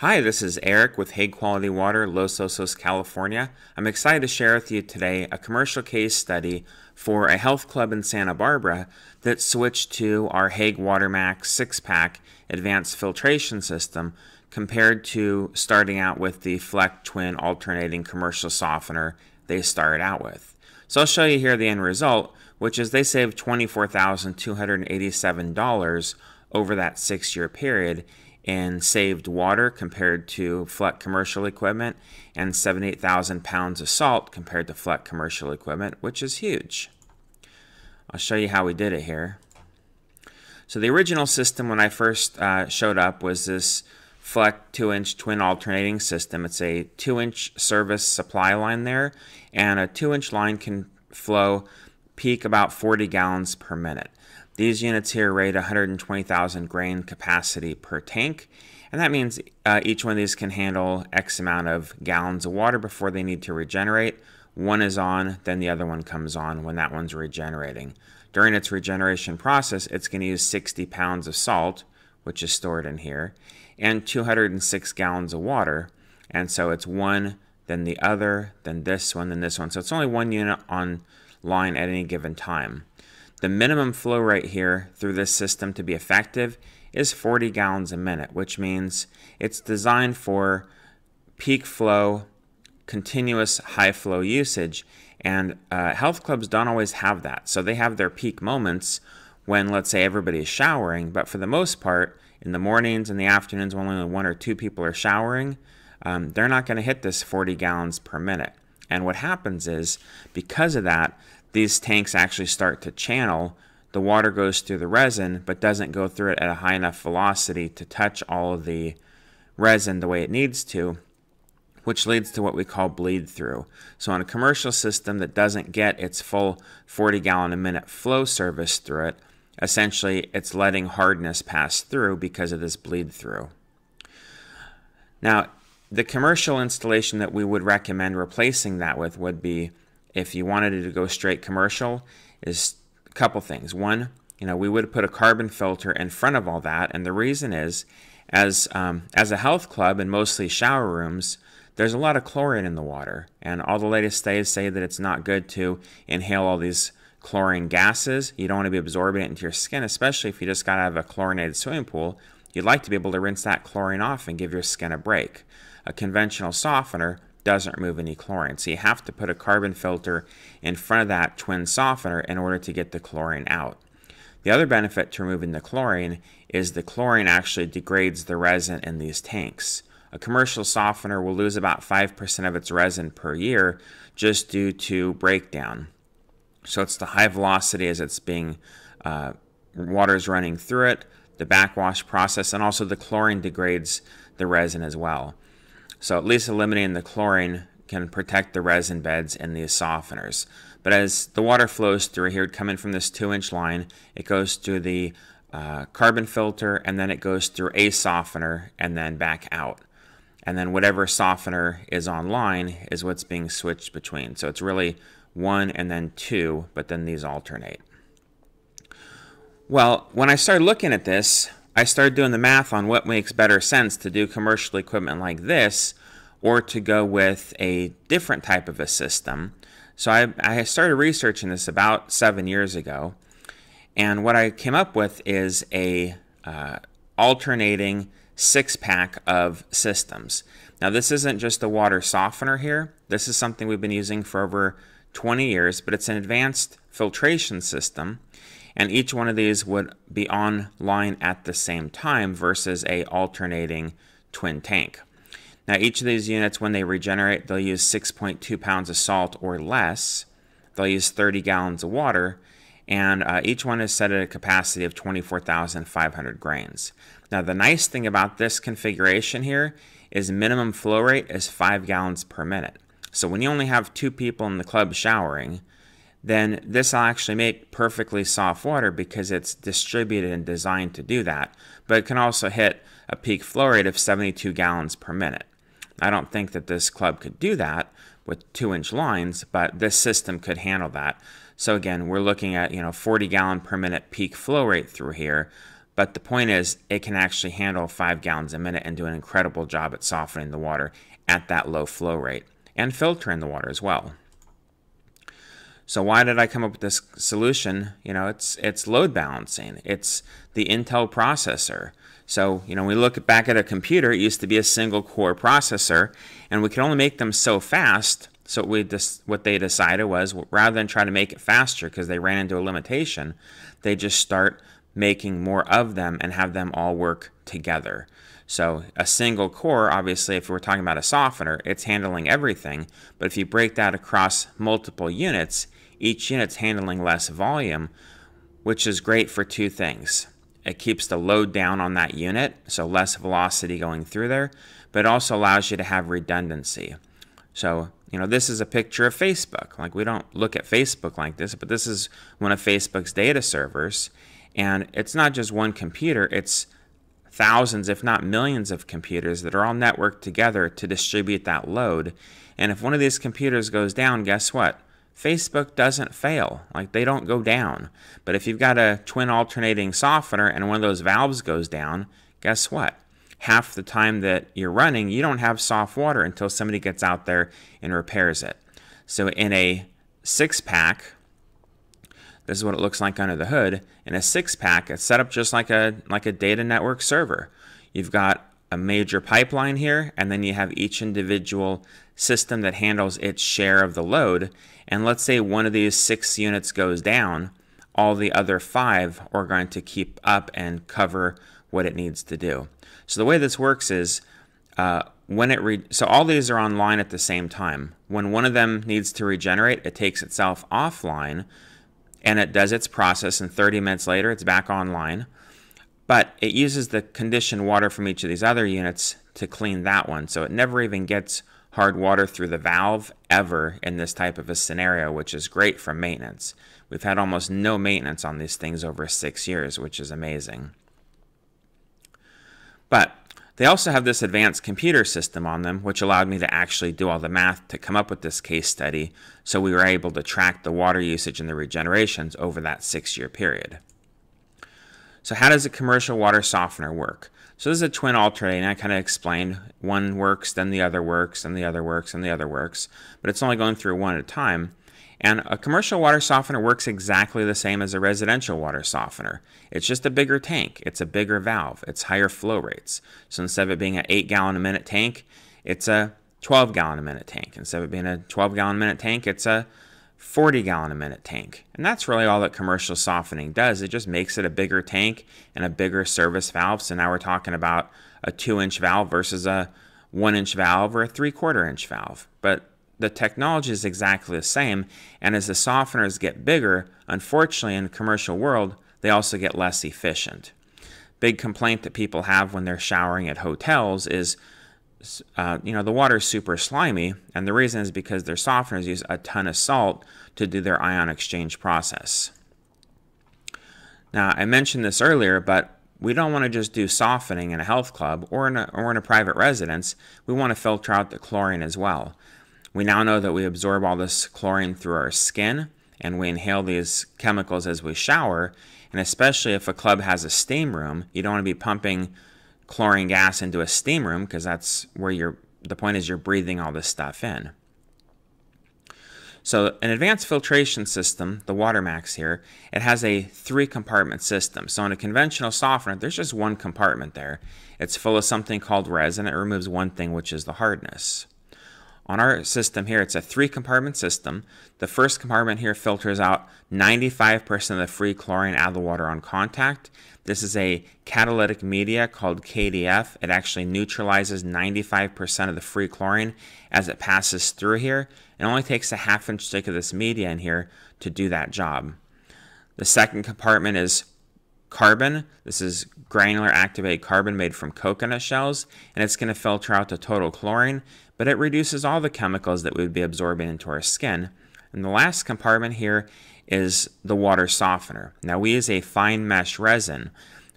Hi, this is Eric with Hague Quality Water, Los Osos, California. I'm excited to share with you today a commercial case study for a health club in Santa Barbara that switched to our Hague Watermax 6-pack advanced filtration system compared to starting out with the Fleck twin alternating commercial softener they started out with. So I'll show you here the end result, which is they saved $24,287 over that 6-year period in saved water compared to Fleck commercial equipment, and 78,000 pounds of salt compared to Fleck commercial equipment, which is huge. I'll show you how we did it here. So the original system when I first showed up was this Fleck 2-inch twin alternating system. It's a 2-inch service supply line there, and a 2-inch line can flow peak about 40 gallons per minute. These units here rate 120,000 grain capacity per tank, and that means each one of these can handle X amount of gallons of water before they need to regenerate. One is on, then the other one comes on when that one's regenerating. During its regeneration process, it's going to use 60 pounds of salt, which is stored in here, and 206 gallons of water, and so it's one, then the other, then this one, then this one. So it's only one unit on line at any given time. The minimum flow rate here through this system to be effective is 40 gallons a minute, which means it's designed for peak flow, continuous high flow usage, and health clubs don't always have that. So they have their peak moments when, let's say, everybody's showering, but for the most part, in the mornings and the afternoons when only 1 or 2 people are showering, they're not going to hit this 40 gallons per minute. And what happens is, because of that, these tanks actually start to channel. The water goes through the resin, but doesn't go through it at a high enough velocity to touch all of the resin the way it needs to, which leads to what we call bleed through. So on a commercial system that doesn't get its full 40 gallon a minute flow service through it, essentially it's letting hardness pass through because of this bleed through. Now, the commercial installation that we would recommend replacing that with would be, if you wanted it to go straight commercial, is a couple things. One, we would put a carbon filter in front of all that, and the reason is, as a health club and mostly shower rooms, there's a lot of chlorine in the water, and all the latest studies say that it's not good to inhale all these chlorine gases. You don't want to be absorbing it into your skin, especially if you just got out of a chlorinated swimming pool. You'd like to be able to rinse that chlorine off and give your skin a break. A conventional softener doesn't remove any chlorine, so you have to put a carbon filter in front of that twin softener in order to get the chlorine out. The other benefit to removing the chlorine is the chlorine actually degrades the resin in these tanks. A commercial softener will lose about 5% of its resin per year just due to breakdown. So it's the high velocity as it's being, water's running through it, the backwash process, and also the chlorine degrades the resin as well. So at least eliminating the chlorine can protect the resin beds in these softeners. But as the water flows through here, coming from this 2-inch line, it goes through the carbon filter, and then it goes through a softener and then back out. And then whatever softener is online is what's being switched between. So it's really 1 and then 2, but then these alternate. Well, when I started looking at this, I started doing the math on what makes better sense to do commercial equipment like this or to go with a different type of a system. So I started researching this about 7 years ago, and what I came up with is a alternating 6-pack of systems. Now, this isn't just a water softener here. This is something we've been using for over 20 years, but it's an advanced filtration system, and each one of these would be online at the same time versus a alternating twin tank. Now, each of these units, when they regenerate, they'll use 6.2 pounds of salt or less. They'll use 30 gallons of water, and each one is set at a capacity of 24,500 grains. Now, the nice thing about this configuration here is minimum flow rate is 5 gallons per minute. So when you only have 2 people in the club showering, then this will actually make perfectly soft water because it's distributed and designed to do that. But it can also hit a peak flow rate of 72 gallons per minute. I don't think that this club could do that with 2-inch lines, but this system could handle that. So again, we're looking at 40 gallon per minute peak flow rate through here, But the point is, it can actually handle 5 gallons a minute and do an incredible job at softening the water at that low flow rate and filtering the water as well. So why did I come up with this solution? It's load balancing. It's the Intel processor. So, we look back at a computer, it used to be a single core processor, and we could only make them so fast. So what they decided was, rather than try to make it faster because they ran into a limitation, they just start making more of them and have them all work together. So a single core, obviously, if we're talking about a softener, it's handling everything. But if you break that across multiple units, each unit's handling less volume, which is great for two things. It keeps the load down on that unit, so less velocity going through there, but it also allows you to have redundancy. So, this is a picture of Facebook. Like, we don't look at Facebook like this, but this is one of Facebook's data servers. And it's not just one computer, it's thousands, if not millions of computers that are all networked together to distribute that load. And if one of these computers goes down, guess what? Facebook doesn't fail. Like, they don't go down. But if you've got a twin alternating softener and one of those valves goes down, guess what? Half the time that you're running, you don't have soft water until somebody gets out there and repairs it. So in a 6-pack, this is what it looks like under the hood. In a 6-pack, it's set up just like a data network server. You've got a major pipeline here, and then you have each individual system that handles its share of the load. And let's say one of these 6 units goes down, all the other 5 are going to keep up and cover what it needs to do. So the way this works is so all these are online at the same time. When one of them needs to regenerate, it takes itself offline and it does its process, and 30 minutes later it's back online. But it uses the conditioned water from each of these other units to clean that one. So it never even gets hard water through the valve ever in this type of a scenario, which is great for maintenance. We've had almost no maintenance on these things over 6 years, which is amazing. But they also have this advanced computer system on them, which allowed me to actually do all the math to come up with this case study, so we were able to track the water usage and the regenerations over that 6-year period. So how does a commercial water softener work? So this is a twin alternating. I kind of explained one works, then the other works, and the other works, and the other works, but it's only going through one at a time. And a commercial water softener works exactly the same as a residential water softener. It's just a bigger tank. It's a bigger valve. It's higher flow rates. So instead of it being an 8-gallon-a-minute tank, it's a 12-gallon-a-minute tank. Instead of it being a 12-gallon-a-minute tank, it's a 40-gallon-a-minute tank. And that's really all that commercial softening does. It just makes it a bigger tank and a bigger service valve. So now we're talking about a 2-inch valve versus a 1-inch valve or a 3/4-inch valve. But the technology is exactly the same, and as the softeners get bigger, unfortunately in the commercial world, they also get less efficient. Big complaint that people have when they're showering at hotels is, the water is super slimy, and the reason is because their softeners use a ton of salt to do their ion exchange process. Now, I mentioned this earlier, but we don't want to just do softening in a health club or in a private residence. We want to filter out the chlorine as well. We now know that we absorb all this chlorine through our skin, and we inhale these chemicals as we shower, and especially if a club has a steam room, you don't want to be pumping chlorine gas into a steam room because that's where the point is you're breathing all this stuff in. So an advanced filtration system, the Watermax here, it has a 3-compartment system. So in a conventional softener, there's just one compartment there. It's full of something called resin. It removes one thing, which is the hardness. On our system here, it's a 3-compartment system. The first compartment here filters out 95% of the free chlorine out of the water on contact. This is a catalytic media called KDF. It actually neutralizes 95% of the free chlorine as it passes through here. It only takes a 1/2-inch stick of this media in here to do that job. The second compartment is carbon. This is granular activated carbon made from coconut shells, and it's going to filter out the total chlorine, but it reduces all the chemicals that we would be absorbing into our skin. And the last compartment here is the water softener. Now we use a fine mesh resin,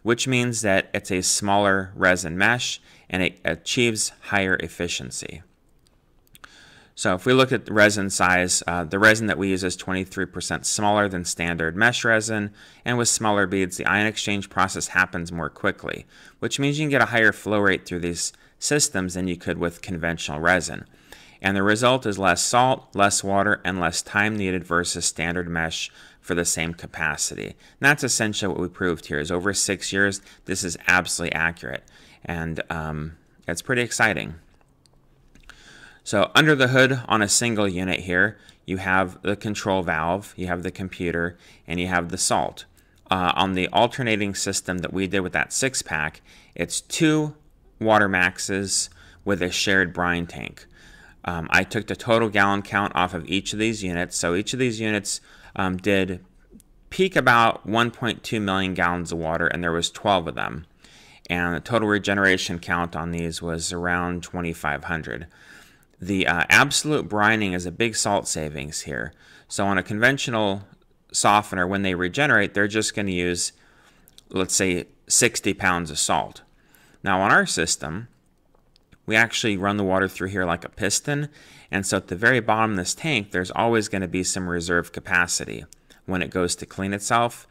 which means that it's a smaller resin mesh and it achieves higher efficiency. So if we look at the resin size, the resin that we use is 23% smaller than standard mesh resin, and with smaller beads, the ion exchange process happens more quickly, which means you can get a higher flow rate through these systems than you could with conventional resin. And the result is less salt, less water, and less time needed versus standard mesh for the same capacity. And that's essentially what we proved here, is over 6 years, this is absolutely accurate. And it's pretty exciting. So under the hood on a single unit here, you have the control valve, you have the computer, and you have the salt. On the alternating system that we did with that 6-pack, it's 2 Watermaxes with a shared brine tank. I took the total gallon count off of each of these units. So each of these units did peak about 1.2 million gallons of water, and there was 12 of them. And the total regeneration count on these was around 2,500. The absolute brining is a big salt savings here. So on a conventional softener, when they regenerate, they're just going to use, let's say, 60 pounds of salt. Now on our system, we actually run the water through here like a piston, and so at the very bottom of this tank, there's always going to be some reserve capacity when it goes to clean itself.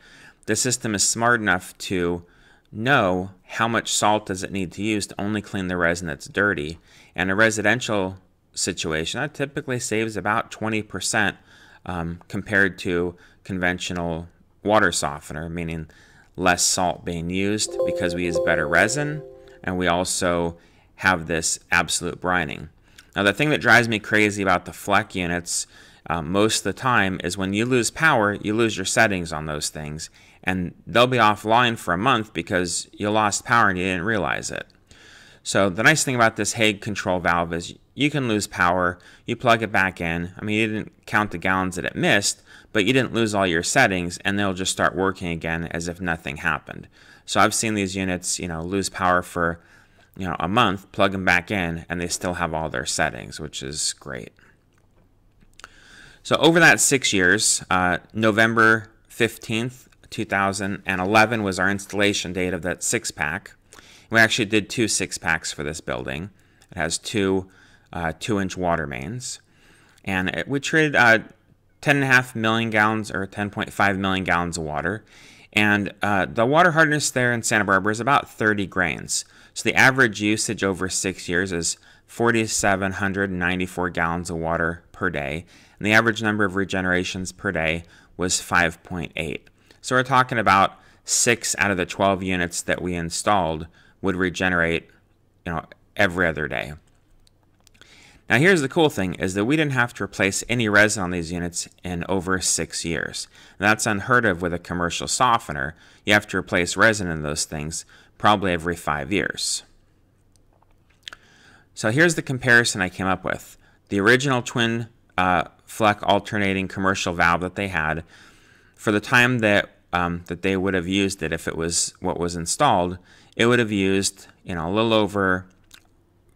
The system is smart enough to know how much salt does it need to use to only clean the resin that's dirty. And a residential situation, that typically saves about 20% compared to conventional water softener, meaning less salt being used because we use better resin, and we also have this absolute brining. Now the thing that drives me crazy about the Fleck units most of the time is when you lose power, you lose your settings on those things, and they'll be offline for a month because you lost power and you didn't realize it. So the nice thing about this Hague control valve is you can lose power, you plug it back in. I mean, you didn't count the gallons that it missed, but you didn't lose all your settings, and they'll just start working again as if nothing happened. So I've seen these units, lose power for, a month, plug them back in, and they still have all their settings, which is great. So over that 6 years, November 15th, 2011 was our installation date of that 6-pack. We actually did 2 6-packs for this building. It has 2 2-inch water mains. And we treated 10.5 million gallons or 10.5 million gallons of water. And the water hardness there in Santa Barbara is about 30 grains. So the average usage over 6 years is 4,794 gallons of water per day. And the average number of regenerations per day was 5.8. So we're talking about 6 out of the 12 units that we installed would regenerate, every other day. Now here's the cool thing, is that we didn't have to replace any resin on these units in over 6 years. And that's unheard of with a commercial softener. You have to replace resin in those things probably every 5 years. So here's the comparison I came up with. The original twin Fleck alternating commercial valve that they had, for the time that they would have used it, if it was what was installed, it would have used a little over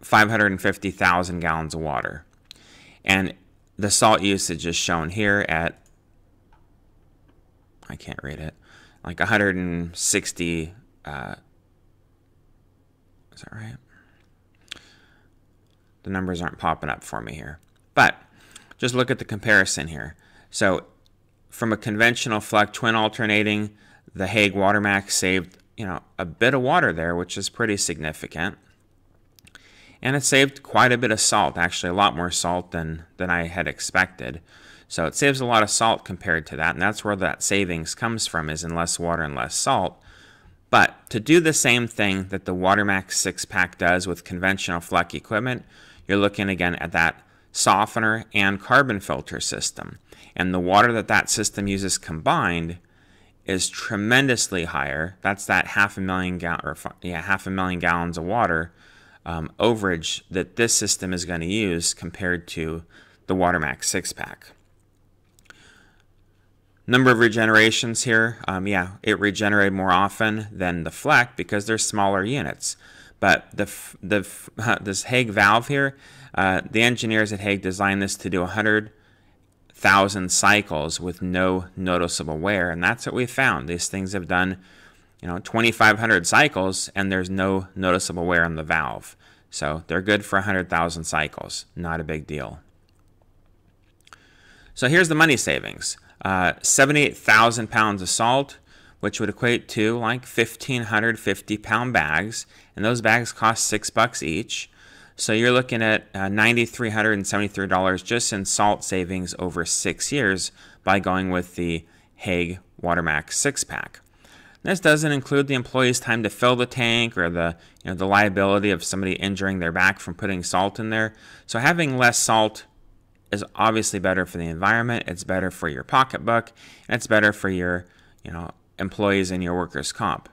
550,000 gallons of water. And the salt usage is shown here at, I can't read it, like 160, is that right? The numbers aren't popping up for me here. But just look at the comparison here. So from a conventional Fleck twin alternating, the Hague Watermax saved, a bit of water there, which is pretty significant. And it saved quite a bit of salt, actually a lot more salt than I had expected. So it saves a lot of salt compared to that, and that's where that savings comes from, is in less water and less salt. But to do the same thing that the Watermax 6-pack does with conventional Fleck equipment, you're looking again at that softener and carbon filter system. And the water that system uses combined is tremendously higher. That's that 500,000 gallons of water overage that this system is going to use compared to the Watermax 6-pack. Number of regenerations here, it regenerated more often than the Fleck because they're smaller units. But this Hague valve here, the engineers at Hague designed this to do 100,000 cycles with no noticeable wear, and that's what we found. These things have done 2,500 cycles, and there's no noticeable wear on the valve. So they're good for 100,000 cycles. Not a big deal. So here's the money savings. 78,000 pounds of salt, which would equate to like 1,550 pound bags, and those bags cost $6 each. So you're looking at $9,373 just in salt savings over 6 years by going with the Hague Watermax 6-pack. This doesn't include the employee's time to fill the tank or the liability of somebody injuring their back from putting salt in there. So having less salt is obviously better for the environment, it's better for your pocketbook, and it's better for your employees and your workers' comp.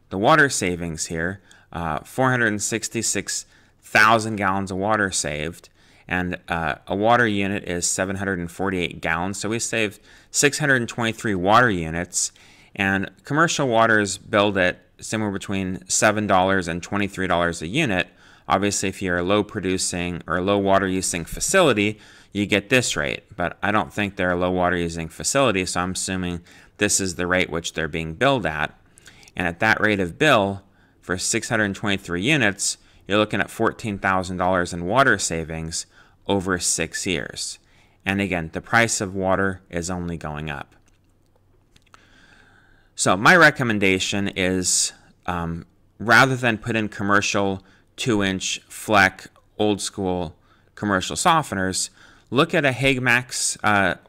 The water savings here, 466,000 gallons of water saved, and a water unit is 748 gallons, so we saved 623 water units, and commercial water is billed at somewhere between $7 and $23 a unit. Obviously, if you're a low producing or a low water using facility, you get this rate, but I don't think they're a low water using facility, so I'm assuming this is the rate which they're being billed at. And at that rate of bill, for 623 units, you're looking at $14,000 in water savings over 6 years. And again, the price of water is only going up. So my recommendation is rather than put in commercial 2-inch Fleck old school commercial softeners, look at a Hague Watermax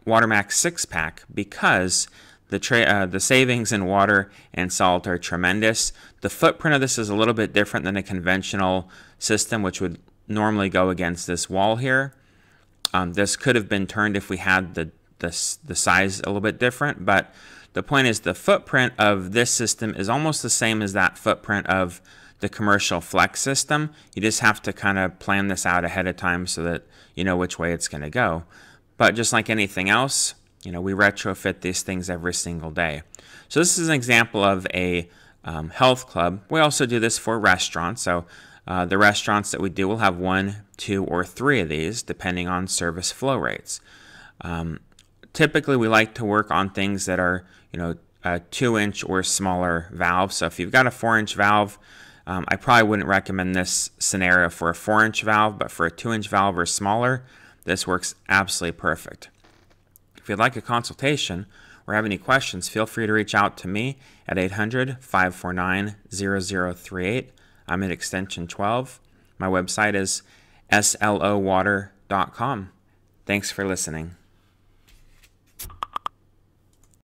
6-pack because the savings in water and salt are tremendous. The footprint of this is a little bit different than a conventional system, which would normally go against this wall here. This could have been turned if we had the size a little bit different, but the point is the footprint of this system is almost the same as that footprint of the commercial Fleck system. You just have to kind of plan this out ahead of time so that you know which way it's going to go. But just like anything else, we retrofit these things every single day. So this is an example of a health club. We also do this for restaurants. So the restaurants that we do will have 1, 2, or 3 of these depending on service flow rates. Typically, we like to work on things that are a 2-inch or smaller valve. So if you've got a 4-inch valve, I probably wouldn't recommend this scenario for a 4-inch valve, but for a 2-inch valve or smaller, this works absolutely perfect. If you'd like a consultation or have any questions, feel free to reach out to me at 800-549-0038. I'm at extension 12. My website is slowater.com. Thanks for listening.